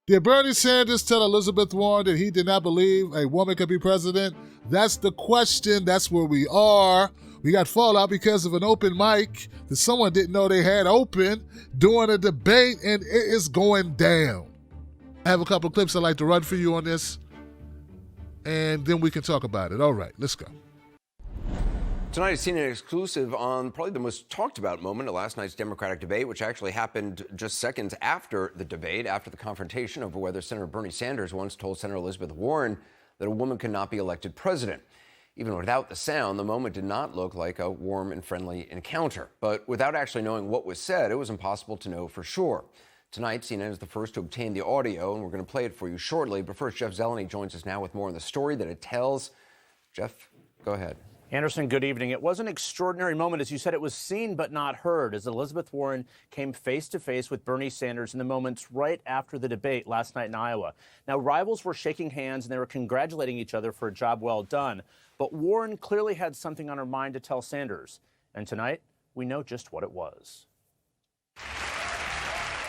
Did Bernie Sanders tell Elizabeth Warren that he did not believe a woman could be president? That's the question. That's where we are. We got fallout because of an open mic that someone didn't know they had open during a debate, and it is going down. I have a couple clips I'd like to run for you on this, and then we can talk about it. All right, let's go. Tonight is CNN exclusive on probably the most talked about moment of last night's Democratic debate, which actually happened just seconds after the debate, after the confrontation over whether Senator Bernie Sanders once told Senator Elizabeth Warren that a woman could not be elected president. Even without the sound, the moment did not look like a warm and friendly encounter. But without actually knowing what was said, it was impossible to know for sure. Tonight, CNN is the first to obtain the audio, and we're going to play it for you shortly. But first, Jeff Zeleny joins us now with more on the story that it tells. Jeff, go ahead. Anderson, good evening. It was an extraordinary moment. As you said, it was seen but not heard as Elizabeth Warren came face-to-face with Bernie Sanders in the moments right after the debate last night in Iowa. Now, rivals were shaking hands and they were congratulating each other for a job well done. But Warren clearly had something on her mind to tell Sanders. And tonight, we know just what it was.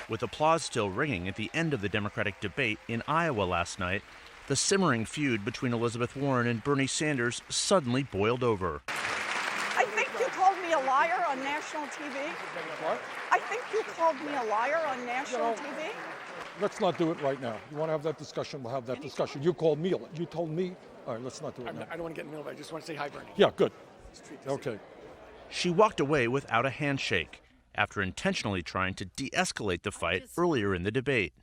With applause still ringing at the end of the Democratic debate in Iowa last night, the simmering feud between Elizabeth Warren and Bernie Sanders suddenly boiled over. I think you called me a liar on national TV. What? I think you called me a liar on national TV. Let's not do it right now. You want to have that discussion, we'll have that discussion. You called me, you told me. All right, let's not do it now. I don't want to get in the middle of it. I just want to say hi, Bernie. Yeah, good. Okay. She walked away without a handshake after intentionally trying to de-escalate the fight earlier in the debate.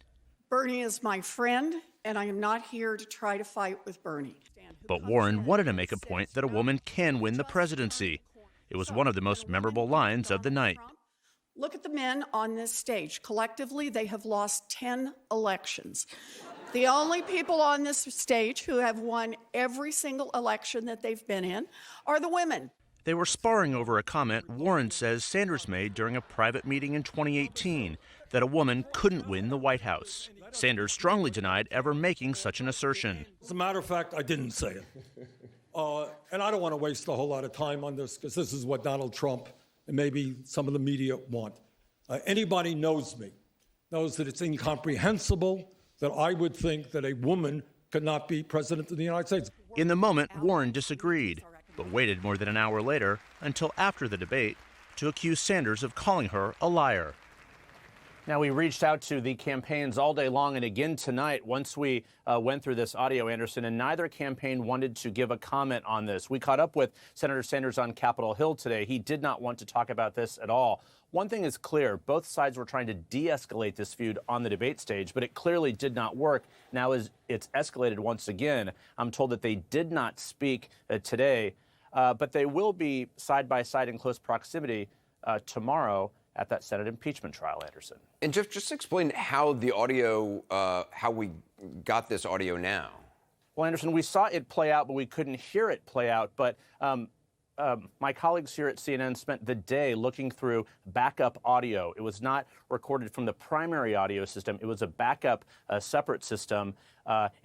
Bernie is my friend, and I am not here to try to fight with Bernie. But Warren wanted to make a point that a woman can win the presidency. It was one of the most memorable lines of the night. Look at the men on this stage. Collectively, they have lost 10 elections. The only people on this stage who have won every single election that they've been in are the women. They were sparring over a comment Warren says Sanders made during a private meeting in 2018 that a woman couldn't win the White House. Sanders strongly denied ever making such an assertion. As a matter of fact, I didn't say it. And I don't want to waste a whole lot of time on this because this is what Donald Trump and maybe some of the media want. Anybody knows me, knows that it's incomprehensible that I would think that a woman could not be president of the United States. In the moment, Warren disagreed, but waited more than an hour later until after the debate to accuse Sanders of calling her a liar. Now, we reached out to the campaigns all day long and again tonight once we went through this audio, Anderson, and neither campaign wanted to give a comment on this. We caught up with Senator Sanders on Capitol Hill today. He did not want to talk about this at all. One thing is clear. Both sides were trying to de-escalate this feud on the debate stage, but it clearly did not work. Now, as it's escalated once again, I'm told that they did not speak today, but they will be side by side in close proximity tomorrow at that Senate impeachment trial, Anderson. And Jeff, just explain how the audio, how we got this audio now. Well, Anderson, we saw it play out, but we couldn't hear it play out. But my colleagues here at CNN spent the day looking through backup audio. It was not recorded from the primary audio system. It was a backup, separate system,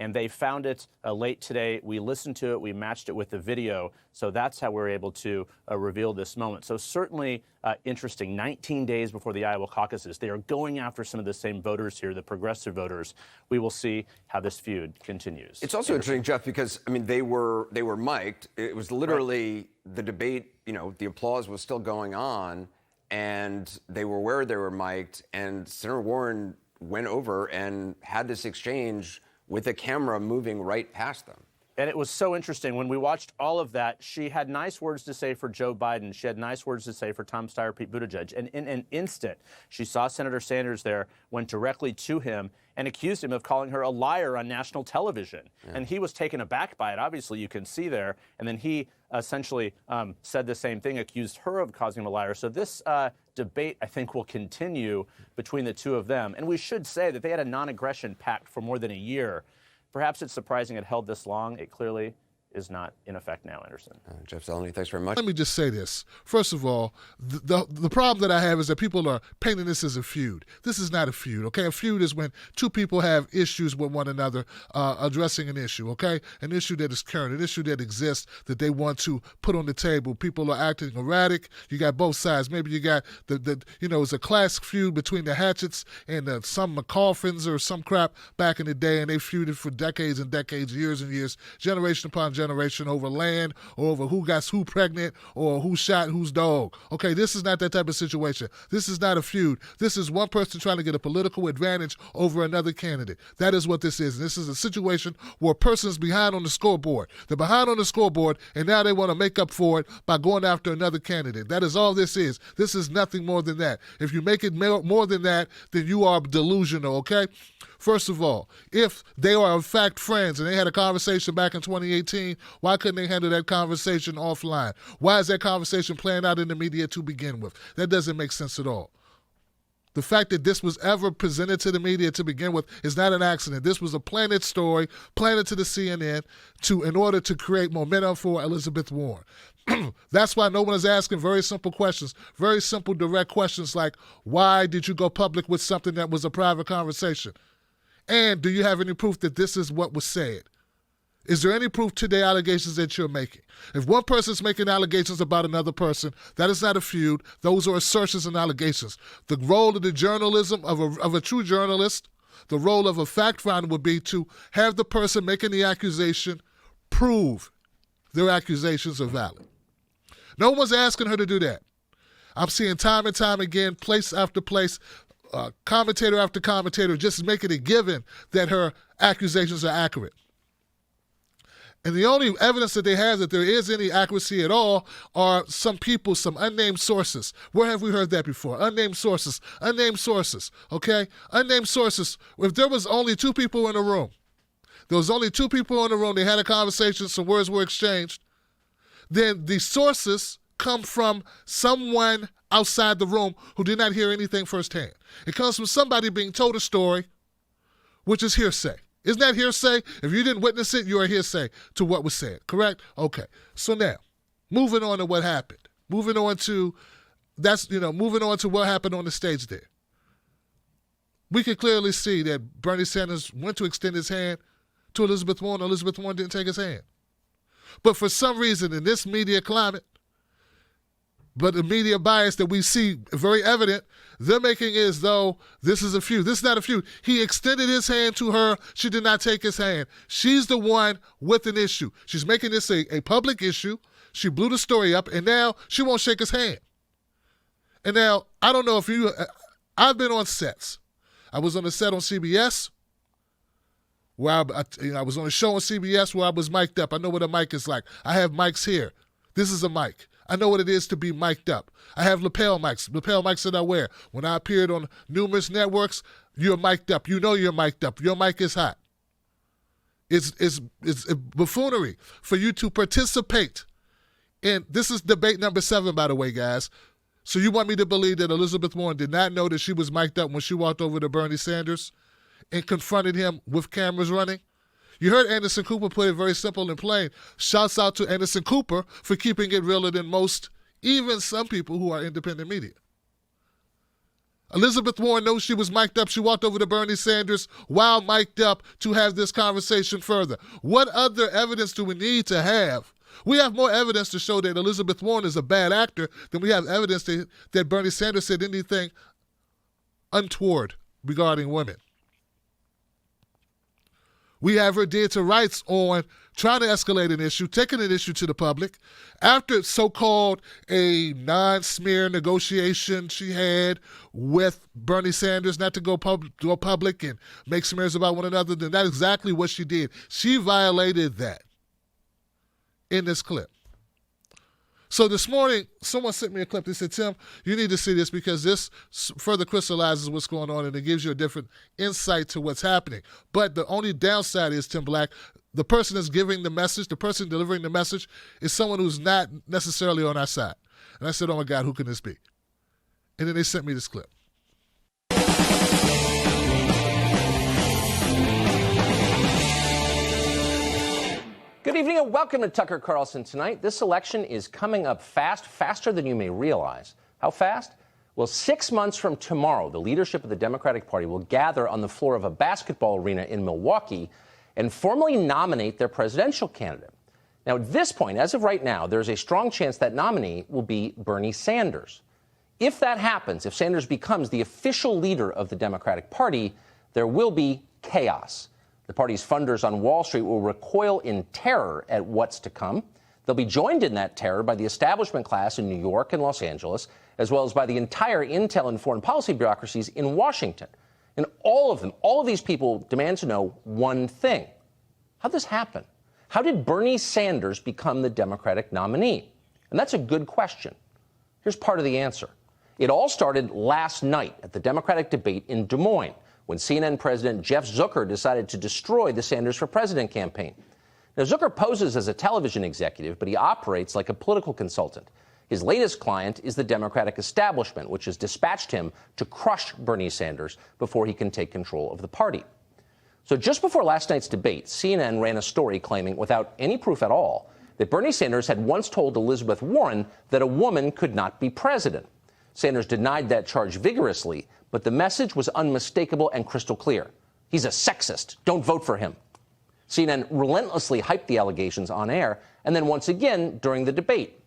and they found it late today. We listened to it. We matched it with the video. So that's how we were able to reveal this moment. So certainly interesting. 19 days before the Iowa caucuses, they are going after some of the same voters here, the progressive voters. We will see how this feud continues. It's also interesting, Jeff, because, I mean, they were mic'd. It was literally the debate, you know, the applause was still going on, and they were where they were mic'd, and Senator Warren went over and had this exchange with the camera moving right past them. And it was so interesting. When we watched all of that, she had nice words to say for Joe Biden. She had nice words to say for Tom Steyer, Pete Buttigieg. And in an instant, she saw Senator Sanders there, went directly to him, and accused him of calling her a liar on national television. Yeah. And he was taken aback by it, obviously, you can see there. And then he essentially said the same thing, accused her of causing him a liar. So this debate, I think, will continue between the two of them. And we should say that they had a non-aggression pact for more than a year. Perhaps it's surprising it held this long. It clearly is not in effect now, Anderson. Jeff Zeleny, thanks very much. Let me just say this. First of all, the problem that I have is that people are painting this as a feud. This is not a feud, okay? A feud is when two people have issues with one another, addressing an issue, okay? An issue that is current, an issue that exists that they want to put on the table. People are acting erratic. You got both sides. Maybe you got it's a classic feud between the Hatchets and some McCoffins or some crap back in the day, and they feuded for decades and decades, years and years, generation upon generation over land or over who got who pregnant or who shot whose dog. Okay, this is not that type of situation. This is not a feud. This is one person trying to get a political advantage over another candidate. That is what this is. And this is a situation where a person is behind on the scoreboard. They're behind on the scoreboard, and now they want to make up for it by going after another candidate. That is all this is. This is nothing more than that. If you make it more than that, then you are delusional, okay? First of all, if they are in fact friends and they had a conversation back in 2018, why couldn't they handle that conversation offline? Why is that conversation playing out in the media to begin with? That doesn't make sense at all. The fact that this was ever presented to the media to begin with is not an accident. This was a planted story, planted to the CNN in order to create momentum for Elizabeth Warren. That's why no one is asking very simple questions, very simple, direct questions like, why did you go public with something that was a private conversation? And do you have any proof that this is what was said? Is there any proof to the allegations that you're making? If one person's making allegations about another person, that is not a feud. Those are assertions and allegations. The role of the journalism of a true journalist, the role of a fact finder would be to have the person making the accusation prove their accusations are valid. No one's asking her to do that. I'm seeing time and time again, place after place, commentator after commentator just making it given that her accusations are accurate. And the only evidence that they have that there is any accuracy at all are some people, some unnamed sources. Where have we heard that before? Unnamed sources, okay? Unnamed sources. If there was only two people in the room, they had a conversation, some words were exchanged, then the sources come from someone outside the room who did not hear anything firsthand. It comes from somebody being told a story, which is hearsay. Isn't that hearsay? If you didn't witness it, you are hearsay to what was said, correct? Okay. So now, moving on to what happened. Moving on to what happened on the stage there. We can clearly see that Bernie Sanders went to extend his hand to Elizabeth Warren. Elizabeth Warren didn't take his hand. But for some reason in this media climate, but the media bias that we see very evident, they're making it as though this is a feud. This is not a feud. He extended his hand to her. She did not take his hand. She's the one with an issue. She's making this a public issue. She blew the story up, and now she won't shake his hand. And now, I don't know if I've been on sets. I was on a set on CBS where I was on a show on CBS where I was mic'd up. I know what a mic is like. I have mics here. This is a mic. I know what it is to be mic'd up. I have lapel mics that I wear. When I appeared on numerous networks, you're mic'd up. You know you're mic'd up. Your mic is hot. It's buffoonery for you to participate in. This is debate number 7, by the way, guys. So you want me to believe that Elizabeth Warren did not know that she was mic'd up when she walked over to Bernie Sanders and confronted him with cameras running? You heard Anderson Cooper put it very simple and plain. Shouts out to Anderson Cooper for keeping it realer than most, even some people who are independent media. Elizabeth Warren knows she was mic'd up. She walked over to Bernie Sanders while mic'd up to have this conversation further. What other evidence do we need to have? We have more evidence to show that Elizabeth Warren is a bad actor than we have evidence that Bernie Sanders said anything untoward regarding women. We have her dead to rights on trying to escalate an issue, taking an issue to the public. After so-called a non-smear negotiation she had with Bernie Sanders not to go public and make smears about one another, then that's exactly what she did. She violated that in this clip. So this morning, someone sent me a clip. They said, Tim, you need to see this because this further crystallizes what's going on and it gives you a different insight to what's happening. But the only downside is, Tim Black, the person that's giving the message, the person delivering the message is someone who's not necessarily on our side. And I said, oh my God, who can this be? And then they sent me this clip. Good evening and welcome to Tucker Carlson Tonight. This election is coming up fast, faster than you may realize. How fast? Well, 6 months from tomorrow, the leadership of the Democratic Party will gather on the floor of a basketball arena in Milwaukee and formally nominate their presidential candidate. Now, at this point, as of right now, there's a strong chance that nominee will be Bernie Sanders. If that happens, if Sanders becomes the official leader of the Democratic Party, there will be chaos. The party's funders on Wall Street will recoil in terror at what's to come. They'll be joined in that terror by the establishment class in New York and Los Angeles, as well as by the entire intel and foreign policy bureaucracies in Washington. And all of these people demand to know one thing. How'd this happen? How did Bernie Sanders become the Democratic nominee? And that's a good question. Here's part of the answer. It all started last night at the Democratic debate in Des Moines, when CNN President Jeff Zucker decided to destroy the Sanders for President campaign. Now, Zucker poses as a television executive, but he operates like a political consultant. His latest client is the Democratic establishment, which has dispatched him to crush Bernie Sanders before he can take control of the party. So just before last night's debate, CNN ran a story claiming, without any proof at all, that Bernie Sanders had once told Elizabeth Warren that a woman could not be president. Sanders denied that charge vigorously, but the message was unmistakable and crystal clear. He's a sexist. Don't vote for him. CNN relentlessly hyped the allegations on air, and then once again during the debate.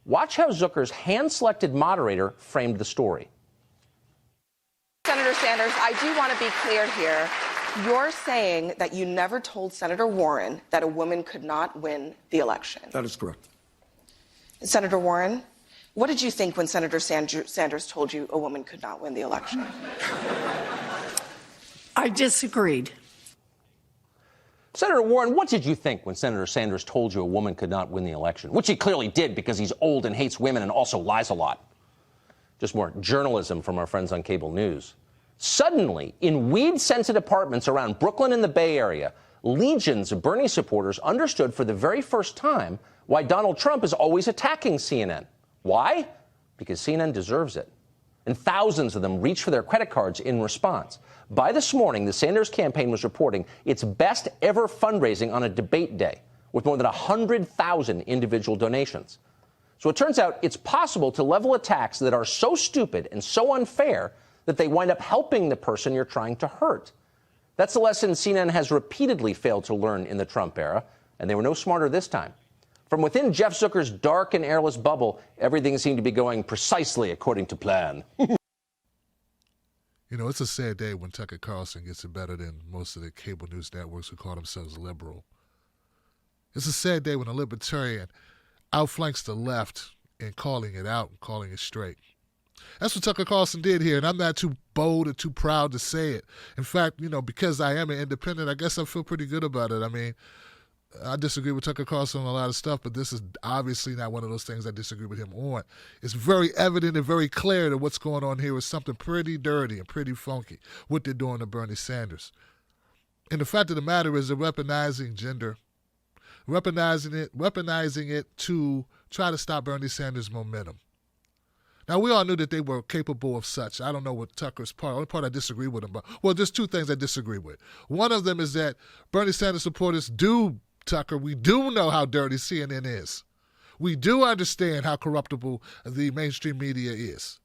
Watch how Zucker's hand-selected moderator framed the story. Senator Sanders, I do want to be clear here. You're saying that you never told Senator Warren that a woman could not win the election. That is correct. Senator Warren, what did you think when Senator Sanders told you a woman could not win the election? I disagreed. Senator Warren, what did you think when Senator Sanders told you a woman could not win the election? Which he clearly did because he's old and hates women and also lies a lot. Just more journalism from our friends on cable news. Suddenly, in weed-scented apartments around Brooklyn and the Bay Area, legions of Bernie supporters understood for the very first time why Donald Trump is always attacking CNN. Why? Because CNN deserves it. And thousands of them reached for their credit cards in response. By this morning, the Sanders campaign was reporting its best ever fundraising on a debate day, with more than 100,000 individual donations. So it turns out it's possible to level attacks that are so stupid and so unfair that they wind up helping the person you're trying to hurt. That's the lesson CNN has repeatedly failed to learn in the Trump era, and they were no smarter this time. From within Jeff Zucker's dark and airless bubble, everything seemed to be going precisely according to plan. You know, it's a sad day when Tucker Carlson gets it better than most of the cable news networks who call themselves liberal. It's a sad day when a libertarian outflanks the left in calling it out and calling it straight. That's what Tucker Carlson did here, and I'm not too bold or too proud to say it. In fact, you know, because I am an independent, I guess I feel pretty good about it. I mean, I disagree with Tucker Carlson on a lot of stuff, but this is obviously not one of those things I disagree with him on. It's very evident and very clear that what's going on here is something pretty dirty and pretty funky, what they're doing to Bernie Sanders. And the fact of the matter is they're weaponizing gender, weaponizing it to try to stop Bernie Sanders' momentum. Now, we all knew that they were capable of such. I don't know what Tucker's part. The only part I disagree with him about. Well, there's two things I disagree with. One of them is that Bernie Sanders supporters do, Tucker, we do know how dirty CNN is. We do understand how corruptible the mainstream media is.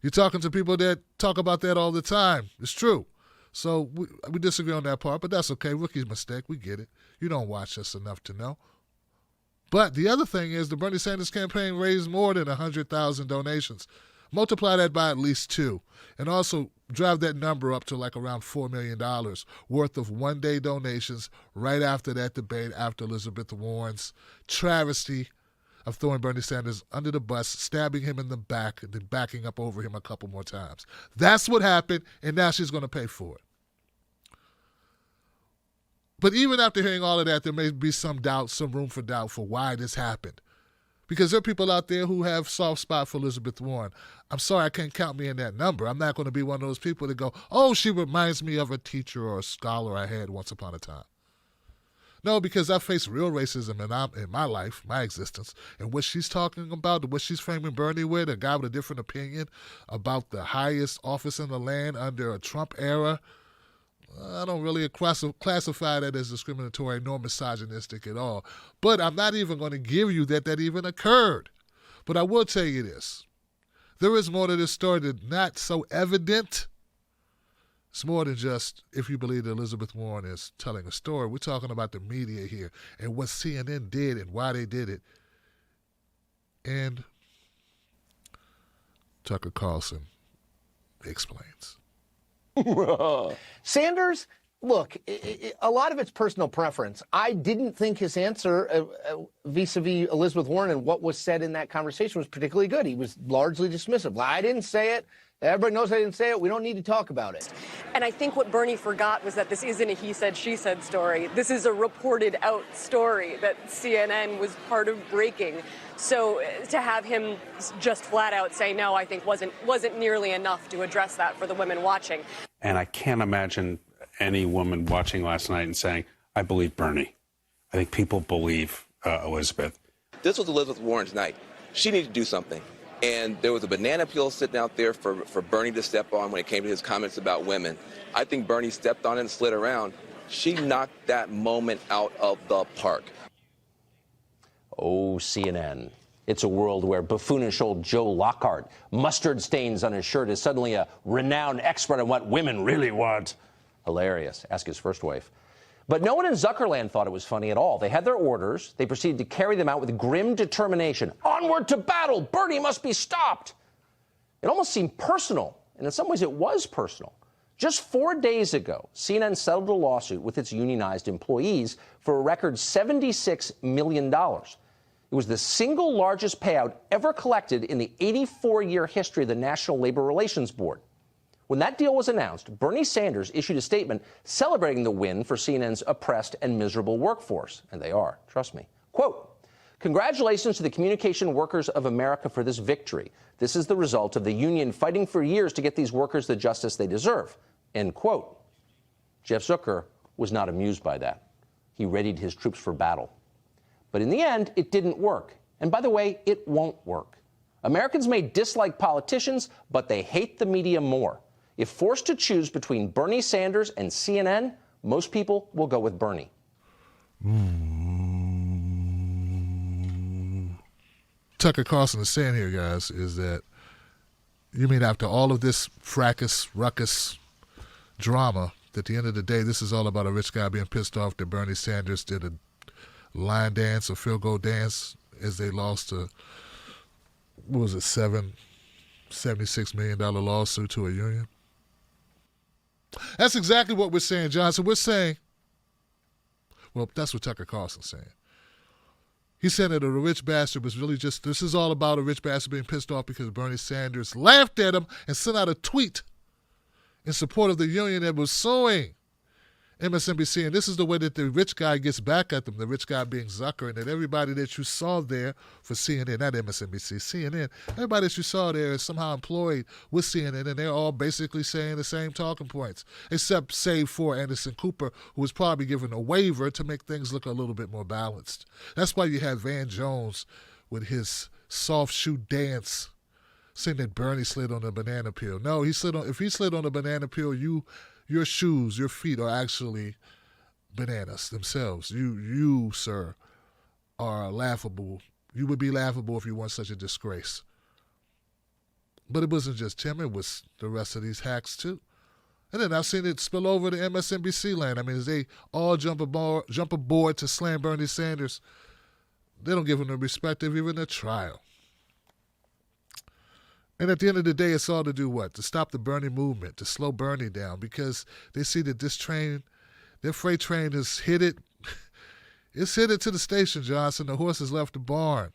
You're talking to people that talk about that all the time. It's true. So we disagree on that part, but that's okay. Rookie's mistake. We get it. You don't watch us enough to know. But the other thing is the Bernie Sanders campaign raised more than 100,000 donations. Multiply that by at least 2. And also drive that number up to like around $4 million worth of one-day donations right after that debate, after Elizabeth Warren's travesty of throwing Bernie Sanders under the bus, stabbing him in the back, and then backing up over him a couple more times. That's what happened, and now she's going to pay for it. But even after hearing all of that, there may be some doubt, some room for doubt for why this happened. Because there are people out there who have soft spot for Elizabeth Warren. I'm sorry, I can't count me in that number. I'm not going to be one of those people that go, oh, she reminds me of a teacher or a scholar I had once upon a time. No, because I faced real racism in my life, my existence, and what she's talking about, what she's framing Bernie with, a guy with a different opinion about the highest office in the land under a Trump era. I don't really classify that as discriminatory nor misogynistic at all. But I'm not even going to give you that even occurred. But I will tell you this. There is more to this story that's not so evident. It's more than just if you believe that Elizabeth Warren is telling a story. We're talking about the media here and what CNN did and why they did it. And Tucker Carlson explains. Sanders, look, a lot of it's personal preference. I didn't think his answer vis-a-vis Elizabeth Warren and what was said in that conversation was particularly good. He was largely dismissive. I didn't say it. Everybody knows I didn't say it. We don't need to talk about it. And I think what Bernie forgot was that this isn't a he said, she said story. This is a reported out story that CNN was part of breaking. So to have him just flat out say no, I think wasn't nearly enough to address that for the women watching. And I can't imagine any woman watching last night and saying, I believe Bernie. I think people believe Elizabeth. This was Elizabeth Warren's night. She needed to do something. And there was a banana peel sitting out there for Bernie to step on when it came to his comments about women. I think Bernie stepped on it and slid around. She knocked that moment out of the park. Oh, CNN. It's a world where buffoonish old Joe Lockhart, mustard stains on his shirt, is suddenly a renowned expert on what women really want. Hilarious. Ask his first wife. But no one in Zuckerland thought it was funny at all. They had their orders. They proceeded to carry them out with grim determination. Onward to battle! Bernie must be stopped! It almost seemed personal, and in some ways it was personal. Just 4 days ago, CNN settled a lawsuit with its unionized employees for a record $76 million. It was the single largest payout ever collected in the 84-year history of the National Labor Relations Board. When that deal was announced, Bernie Sanders issued a statement celebrating the win for CNN's oppressed and miserable workforce. And they are, trust me. Quote, "Congratulations to the communication workers of America for this victory. This is the result of the union fighting for years to get these workers the justice they deserve." End quote. Jeff Zucker was not amused by that. He readied his troops for battle. But in the end, it didn't work. And by the way, it won't work. Americans may dislike politicians, but they hate the media more. If forced to choose between Bernie Sanders and CNN, most people will go with Bernie. Tucker Carlson is saying here, guys, is that you mean after all of this fracas, ruckus, drama, that at the end of the day, this is all about a rich guy being pissed off that Bernie Sanders did a line dance or field goal dance as they lost to, what was it, $76 million lawsuit to a union? That's exactly what we're saying, Johnson. We're saying, well, that's what Tucker Carlson's saying. He said that a rich bastard was really just, this is all about a rich bastard being pissed off because Bernie Sanders laughed at him and sent out a tweet in support of the union that was suing MSNBC. And this is the way that the rich guy gets back at them, the rich guy being Zucker, and that everybody that you saw there for CNN, not MSNBC, CNN, everybody that you saw there is somehow employed with CNN, and they're all basically saying the same talking points, except save for Anderson Cooper, who was probably given a waiver to make things look a little bit more balanced. That's why you have Van Jones with his soft shoe dance saying that Bernie slid on a banana peel. No, if he slid on a banana peel, your shoes, your feet are actually bananas themselves. You, sir, are laughable. You would be laughable if you weren't such a disgrace. But it wasn't just him. It was the rest of these hacks, too. And then I've seen it spill over to MSNBC land. I mean, as they all jump aboard to slam Bernie Sanders, they don't give him the respect of even a trial. And at the end of the day, it's all to do what? To stop the Bernie movement, to slow Bernie down, because they see that this train, their freight train has hit it. It's hit it to the station, Johnson. The horse has left the barn.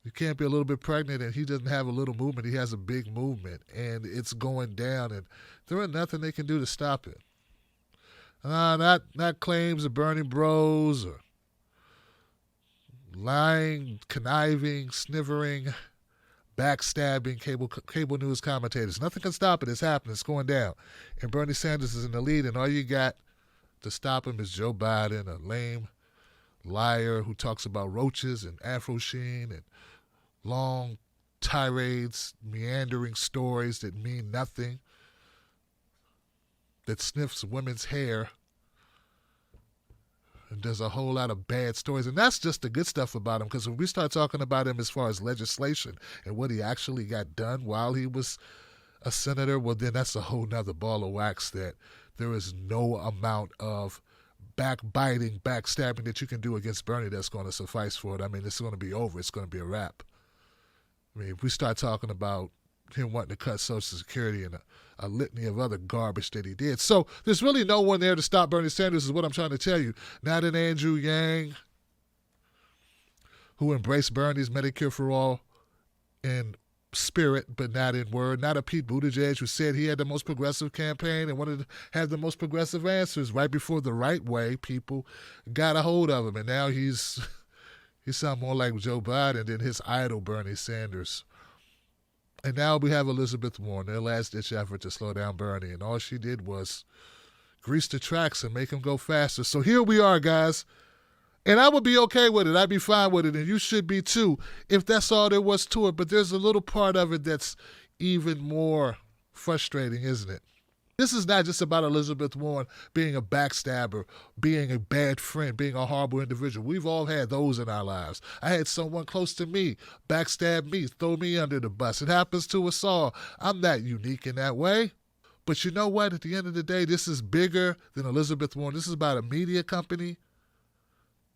You can't be a little bit pregnant and he doesn't have a little movement. He has a big movement, and it's going down, and there ain't nothing they can do to stop it. Not claims of Bernie bros or lying, conniving, snivering, backstabbing cable news commentators. Nothing can stop it. It's happening. It's going down. And Bernie Sanders is in the lead, and all you got to stop him is Joe Biden, a lame liar who talks about roaches and Afro Sheen and long tirades, meandering stories that mean nothing. that sniffs women's hair and does a whole lot of bad stories. And that's just the good stuff about him, because when we start talking about him as far as legislation and what he actually got done while he was a senator, well, then that's a whole nother ball of wax that there is no amount of backbiting, backstabbing that you can do against Bernie that's going to suffice for it. I mean, it's going to be over. It's going to be a wrap. I mean, if we start talking about him wanting to cut Social Security and a litany of other garbage that he did. So there's really no one there to stop Bernie Sanders is what I'm trying to tell you. Not an Andrew Yang, who embraced Bernie's Medicare for All in spirit but not in word. Not a Pete Buttigieg, who said he had the most progressive campaign and wanted to have the most progressive answers right before the right way people got a hold of him. And now he sounds more like Joe Biden than his idol Bernie Sanders. And now we have Elizabeth Warren, their last-ditch effort to slow down Bernie, and all she did was grease the tracks and make him go faster. So here we are, guys, and I would be okay with it. I'd be fine with it, and you should be too, if that's all there was to it. But there's a little part of it that's even more frustrating, isn't it? This is not just about Elizabeth Warren being a backstabber, being a bad friend, being a horrible individual. We've all had those in our lives. I had someone close to me backstab me, throw me under the bus. It happens to us all. I'm not unique in that way. But you know what? At the end of the day, this is bigger than Elizabeth Warren. This is about a media company.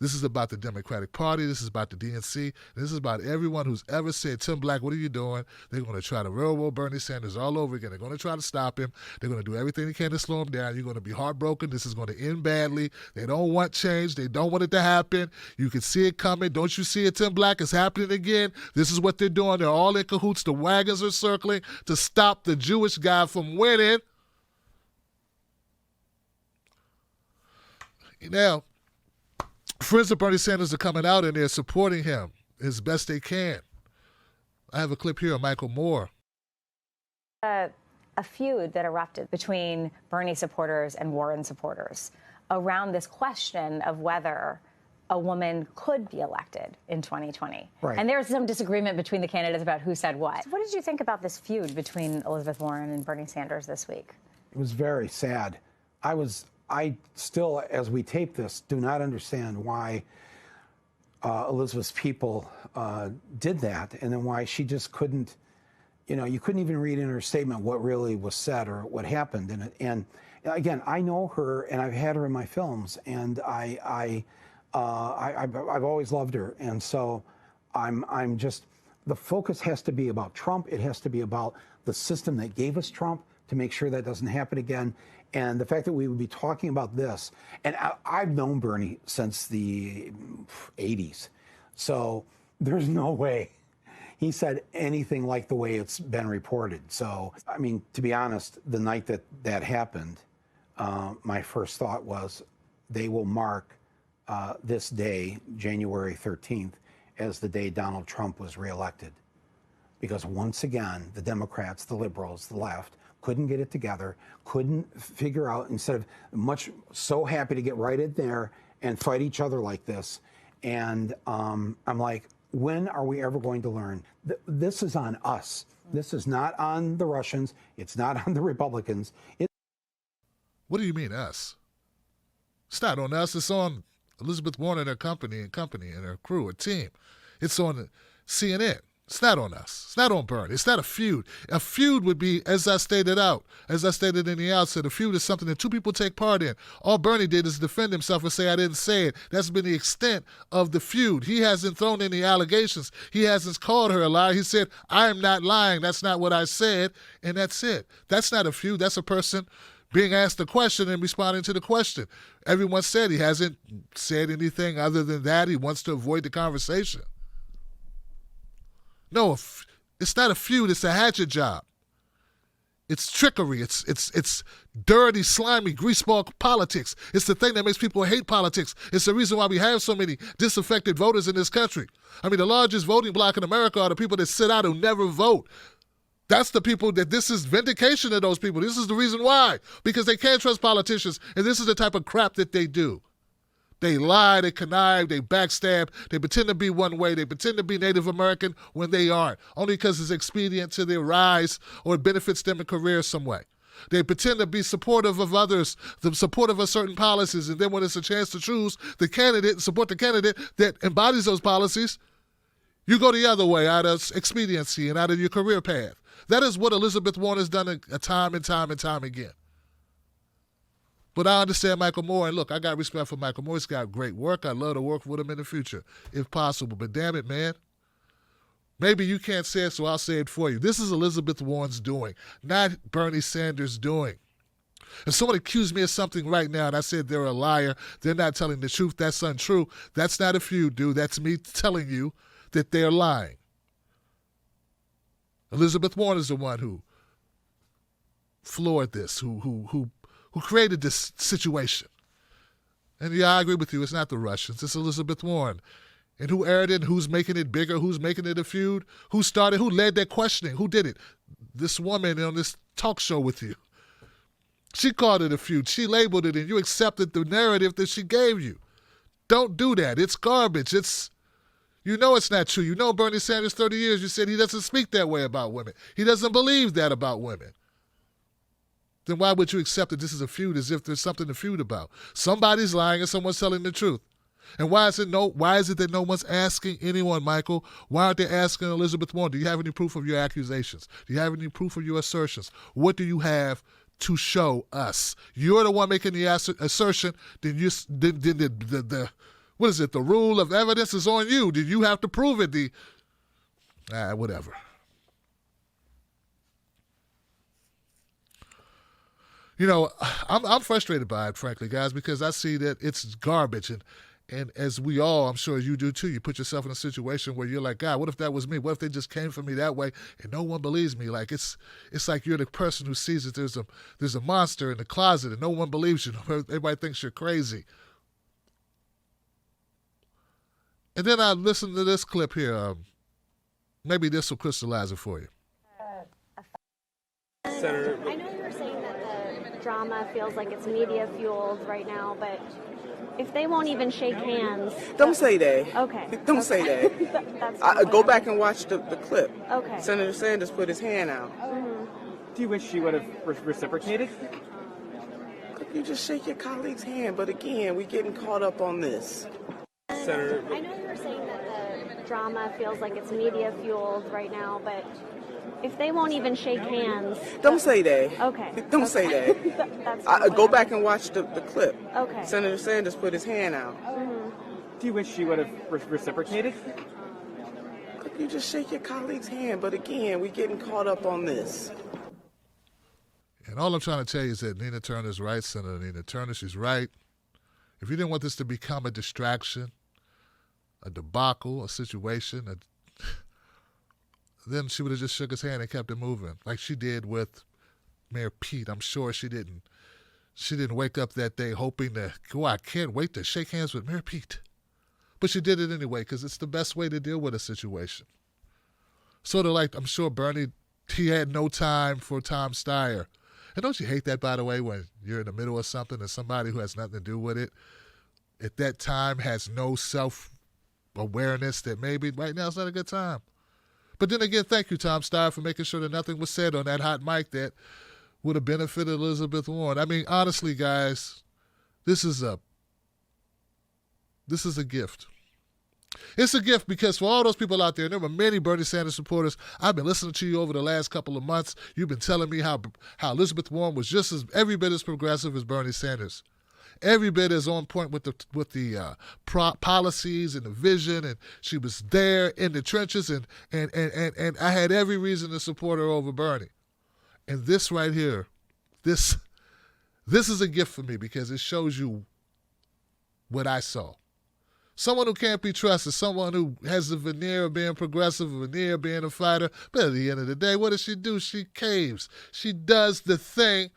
This is about the Democratic Party. This is about the DNC. This is about everyone who's ever said, Tim Black, what are you doing? They're going to try to railroad Bernie Sanders all over again. They're going to try to stop him. They're going to do everything they can to slow him down. You're going to be heartbroken. This is going to end badly. They don't want change. They don't want it to happen. You can see it coming. Don't you see it, Tim Black? It's happening again. This is what they're doing. They're all in cahoots. The wagons are circling to stop the Jewish guy from winning. Now, friends of Bernie Sanders are coming out and they're supporting him as best they can. I have a clip here of Michael Moore. A feud that erupted between Bernie supporters and Warren supporters around this question of whether a woman could be elected in 2020. Right. And there's some disagreement between the candidates about who said what. So what did you think about this feud between Elizabeth Warren and Bernie Sanders this week? It was very sad. I still, as we tape this, do not understand why Elizabeth's people did that, and then why she just couldn't, you couldn't even read in her statement what really was said or what happened in it. And again, I know her, and I've had her in my films, and I've always loved her, and so I'm just, the focus has to be about Trump. It has to be about the system that gave us Trump to make sure that doesn't happen again. And the fact that we would be talking about this, and I've known Bernie since the 80s, so there's no way he said anything like the way it's been reported. So, I mean, to be honest, the night that happened, my first thought was they will mark this day, January 13th, as the day Donald Trump was reelected. Because once again, the Democrats, the liberals, the left, couldn't get it together, couldn't figure out, instead of so happy to get right in there and fight each other like this. And I'm like, when are we ever going to learn? This is on us. This is not on the Russians. It's not on the Republicans. What do you mean us? It's not on us. It's on Elizabeth Warren and her company and her crew, her team. It's on CNN. It's not on us. It's not on Bernie. It's not a feud. A feud would be, as I stated in the outset, a feud is something that two people take part in. All Bernie did is defend himself and say, I didn't say it. That's been the extent of the feud. He hasn't thrown any allegations. He hasn't called her a liar. He said, I am not lying. That's not what I said. And that's it. That's not a feud. That's a person being asked a question and responding to the question. Everyone said he hasn't said anything other than that. He wants to avoid the conversation. No, it's not a feud. It's a hatchet job. It's trickery. It's dirty, slimy, greaseball politics. It's the thing that makes people hate politics. It's the reason why we have so many disaffected voters in this country. I mean, the largest voting bloc in America are the people that sit out who never vote. That's the people that this is vindication of those people. This is the reason why. Because they can't trust politicians, and this is the type of crap that they do. They lie, they connive, they backstab, they pretend to be one way, they pretend to be Native American when they aren't, only because it's expedient to their rise or it benefits them in career some way. They pretend to be supportive of others, supportive of certain policies, and then when it's a chance to choose the candidate and support the candidate that embodies those policies, you go the other way out of expediency and out of your career path. That is what Elizabeth Warren has done a time and time and time again. But I understand Michael Moore, and look, I got respect for Michael Moore. He's got great work. I'd love to work with him in the future, if possible. But damn it, man. Maybe you can't say it, so I'll say it for you. This is Elizabeth Warren's doing, not Bernie Sanders' doing. If someone accused me of something right now and I said they're a liar, they're not telling the truth, that's untrue, that's not a feud, dude. That's me telling you that they're lying. Elizabeth Warren is the one who floored this, who created this situation. And yeah, I agree with you. It's not the Russians. It's Elizabeth Warren. And who aired it, who's making it bigger, who's making it a feud, who led that questioning, who did it? This woman on this talk show with you. She called it a feud. She labeled it, and you accepted the narrative that she gave you. Don't do that. It's garbage. You know it's not true. You know Bernie Sanders, 30 years, you said he doesn't speak that way about women. He doesn't believe that about women. Then why would you accept that this is a feud as if there's something to feud about? Somebody's lying and someone's telling the truth. And why is it that no one's asking anyone, Michael? Why aren't they asking Elizabeth Warren? Do you have any proof of your accusations? Do you have any proof of your assertions? What do you have to show us? You're the one making the assertion. Then what is it? The rule of evidence is on you. Did you have to prove it? Whatever. You know, I'm frustrated by it, frankly, guys, because I see that it's garbage. And as we all, I'm sure you do too, you put yourself in a situation where you're like, God, what if that was me? What if they just came for me that way and no one believes me? Like it's like you're the person who sees that there's a monster in the closet and no one believes you. Everybody thinks you're crazy. And then I listened to this clip here. Maybe this will crystallize it for you. Senator, I know you were saying that the drama feels like it's media fueled right now, but if they won't even shake hands... Don't say that. Okay. Don't say that. Go back and watch the clip. Okay. Senator Sanders put his hand out. Mm-hmm. Do you wish she would have reciprocated? You just shake your colleague's hand, but again, we're getting caught up on this. Senator, I know you were saying that the drama feels like it's media fueled right now, but if they won't even shake hands... Don't say that. Okay. Don't say that. Go back and watch the clip. Okay. Senator Sanders put his hand out. Mm-hmm. Do you wish she would have reciprocated? You just shake your colleague's hand, but again, we're getting caught up on this. And all I'm trying to tell you is that Nina Turner's right, Senator Nina Turner. She's right. If you didn't want this to become a distraction, a debacle, a situation, then she would have just shook his hand and kept it moving, like she did with Mayor Pete. I'm sure she didn't wake up that day hoping to, I can't wait to shake hands with Mayor Pete. But she did it anyway because it's the best way to deal with a situation. Sort of like, I'm sure Bernie, he had no time for Tom Steyer. And don't you hate that, by the way, when you're in the middle of something and somebody who has nothing to do with it at that time has no self-awareness that maybe right now is not a good time. But then again, thank you, Tom Steyer, for making sure that nothing was said on that hot mic that would have benefited Elizabeth Warren. I mean, honestly, guys, this is a gift. It's a gift because for all those people out there, there were many Bernie Sanders supporters. I've been listening to you over the last couple of months. You've been telling me how Elizabeth Warren was just every bit as progressive as Bernie Sanders. Every bit as on point with the policies and the vision, and she was there in the trenches, and I had every reason to support her over Bernie. And this right here, this is a gift for me because it shows you what I saw. Someone who can't be trusted, someone who has the veneer of being progressive, a veneer of being a fighter, but at the end of the day, what does she do? She caves. She does the thing.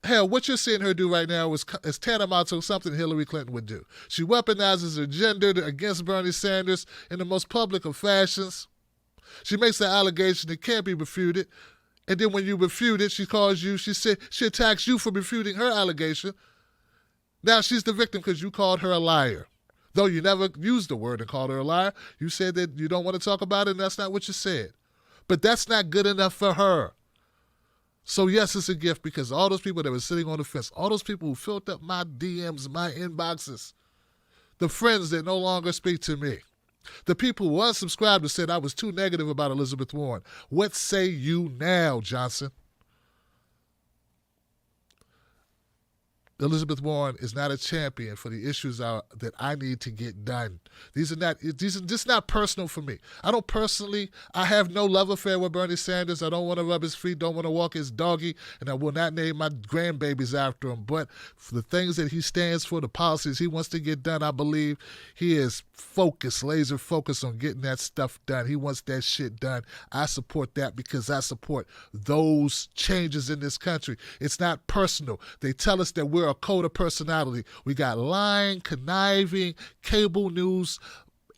Hell, what you're seeing her do right now is tantamount to something Hillary Clinton would do. She weaponizes her gender against Bernie Sanders in the most public of fashions. She makes an allegation that can't be refuted. And then when you refute it, she attacks you for refuting her allegation. Now she's the victim because you called her a liar. Though you never used the word and called her a liar, you said that you don't want to talk about it, and that's not what you said. But that's not good enough for her. So yes, it's a gift because all those people that were sitting on the fence, all those people who filled up my DMs, my inboxes, the friends that no longer speak to me, the people who unsubscribed and said I was too negative about Elizabeth Warren. What say you now, Johnson? Elizabeth Warren is not a champion for the issues that I need to get done. These are just not personal for me. I have no love affair with Bernie Sanders. I don't want to rub his feet, don't want to walk his doggy, and I will not name my grandbabies after him. But for the things that he stands for, the policies he wants to get done, I believe he is focused, laser focused on getting that stuff done. He wants that shit done. I support that because I support those changes in this country. It's not personal. They tell us that we're a code of personality. We got lying, conniving, cable news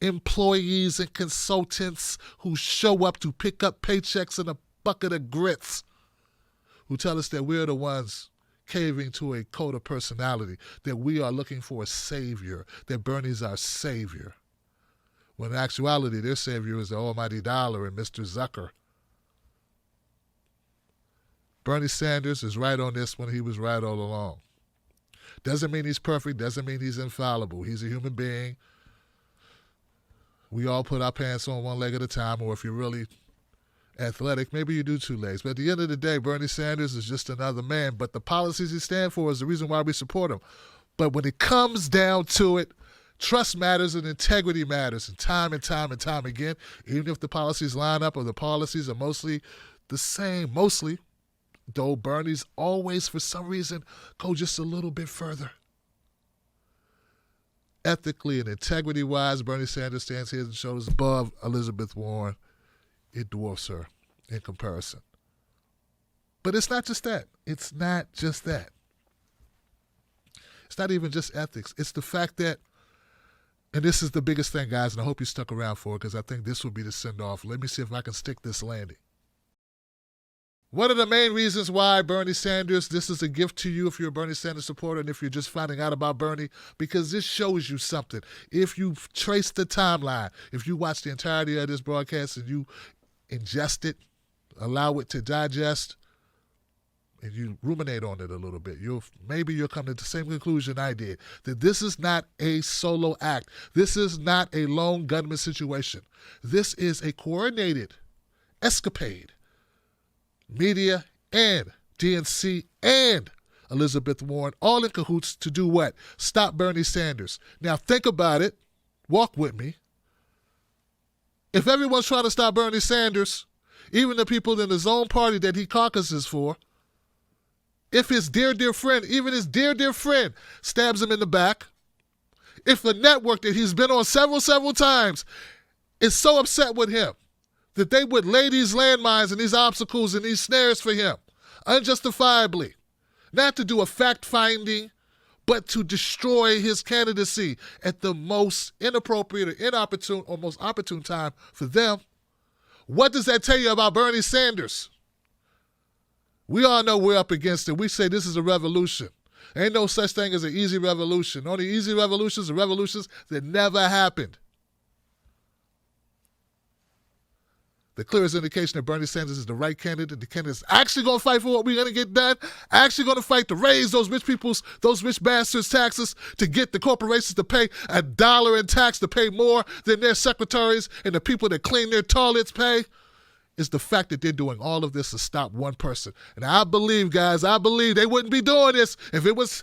employees and consultants who show up to pick up paychecks and a bucket of grits, who tell us that we're the ones caving to a code of personality, that we are looking for a savior, that Bernie's our savior. When in actuality, their savior is the almighty dollar and Mr. Zucker. Bernie Sanders is right on this one. He was right all along. Doesn't mean he's perfect. Doesn't mean he's infallible. He's a human being. We all put our pants on one leg at a time, or if you're really athletic, maybe you do two legs. But at the end of the day, Bernie Sanders is just another man. But the policies he stands for is the reason why we support him. But when it comes down to it, trust matters and integrity matters. And time again, even if the policies line up or the policies are mostly the same, though Bernie's always, for some reason, go just a little bit further. Ethically and integrity-wise, Bernie Sanders stands head and shoulders above Elizabeth Warren. It dwarfs her in comparison. But it's not just that. It's not just that. It's not even just ethics. It's the fact that, and this is the biggest thing, guys, and I hope you stuck around for it because I think this will be the send-off. Let me see if I can stick this landing. One of the main reasons why Bernie Sanders, this is a gift to you if you're a Bernie Sanders supporter and if you're just finding out about Bernie, because this shows you something. If you trace the timeline, if you watch the entirety of this broadcast and you ingest it, allow it to digest, and you ruminate on it a little bit, maybe you'll come to the same conclusion I did, that this is not a solo act. This is not a lone gunman situation. This is a coordinated escapade. Media and DNC and Elizabeth Warren all in cahoots to do what? Stop Bernie Sanders. Now think about it. Walk with me. If everyone's trying to stop Bernie Sanders, even the people in his own party that he caucuses for, if his dear friend, even his dear friend, stabs him in the back, if a network that he's been on several times is so upset with him that they would lay these landmines and these obstacles and these snares for him, unjustifiably, not to do a fact-finding, but to destroy his candidacy at the most inappropriate or inopportune or most opportune time for them. What does that tell you about Bernie Sanders? We all know we're up against it. We say this is a revolution. Ain't no such thing as an easy revolution. Only easy revolutions are revolutions that never happened. The clearest indication that Bernie Sanders is the right candidate, the candidate is actually going to fight for what we're going to get done, actually going to fight to raise those rich bastards' taxes, to get the corporations to pay $1 in tax, to pay more than their secretaries and the people that clean their toilets pay, is the fact that they're doing all of this to stop one person. And I believe, guys, they wouldn't be doing this if it was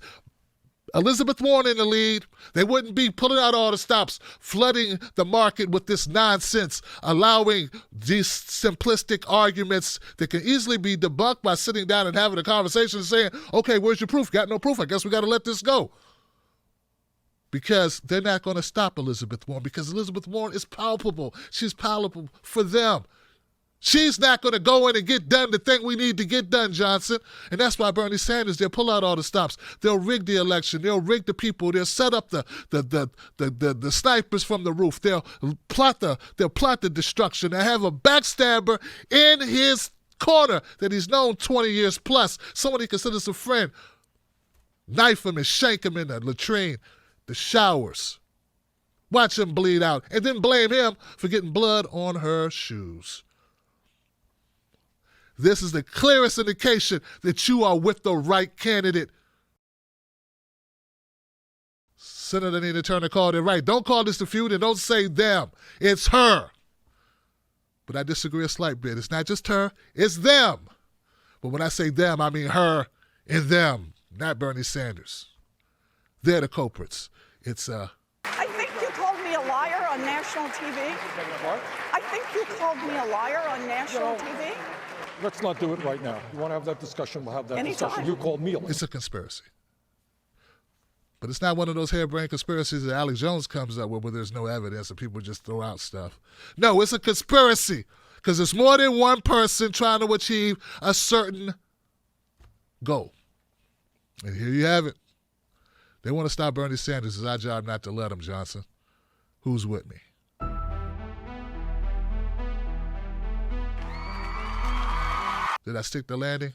Elizabeth Warren in the lead. They wouldn't be pulling out all the stops, flooding the market with this nonsense, allowing these simplistic arguments that can easily be debunked by sitting down and having a conversation and saying, okay, where's your proof? Got no proof. I guess we got to let this go. Because they're not going to stop Elizabeth Warren, because Elizabeth Warren is palpable. She's palpable for them. She's not going to go in and get done the thing we need to get done, Johnson. And that's why Bernie Sanders, they'll pull out all the stops. They'll rig the election. They'll rig the people. They'll set up the snipers from the roof. They'll plot the destruction. They'll have a backstabber in his corner that he's known 20 years plus, someone he considers a friend. Knife him and shank him in the latrine, the showers. Watch him bleed out, and then blame him for getting blood on her shoes. This is the clearest indication that you are with the right candidate. Senator Nina Turner called it right. Don't call this the feud and don't say them. It's her. But I disagree a slight bit. It's not just her, it's them. But when I say them, I mean her and them, not Bernie Sanders. They're the culprits. It's I think you called me a liar on national TV. I think you called me a liar on national TV. Let's not do it right now. You want to have that discussion, we'll have that Anytime. discussion. You called me a liar. It's a conspiracy. But it's not one of those harebrained conspiracies that Alex Jones comes up with where there's no evidence and people just throw out stuff. No, it's a conspiracy because it's more than one person trying to achieve a certain goal. And here you have it. They want to stop Bernie Sanders. It's our job not to let them, Johnson. Who's with me? Did I stick the landing?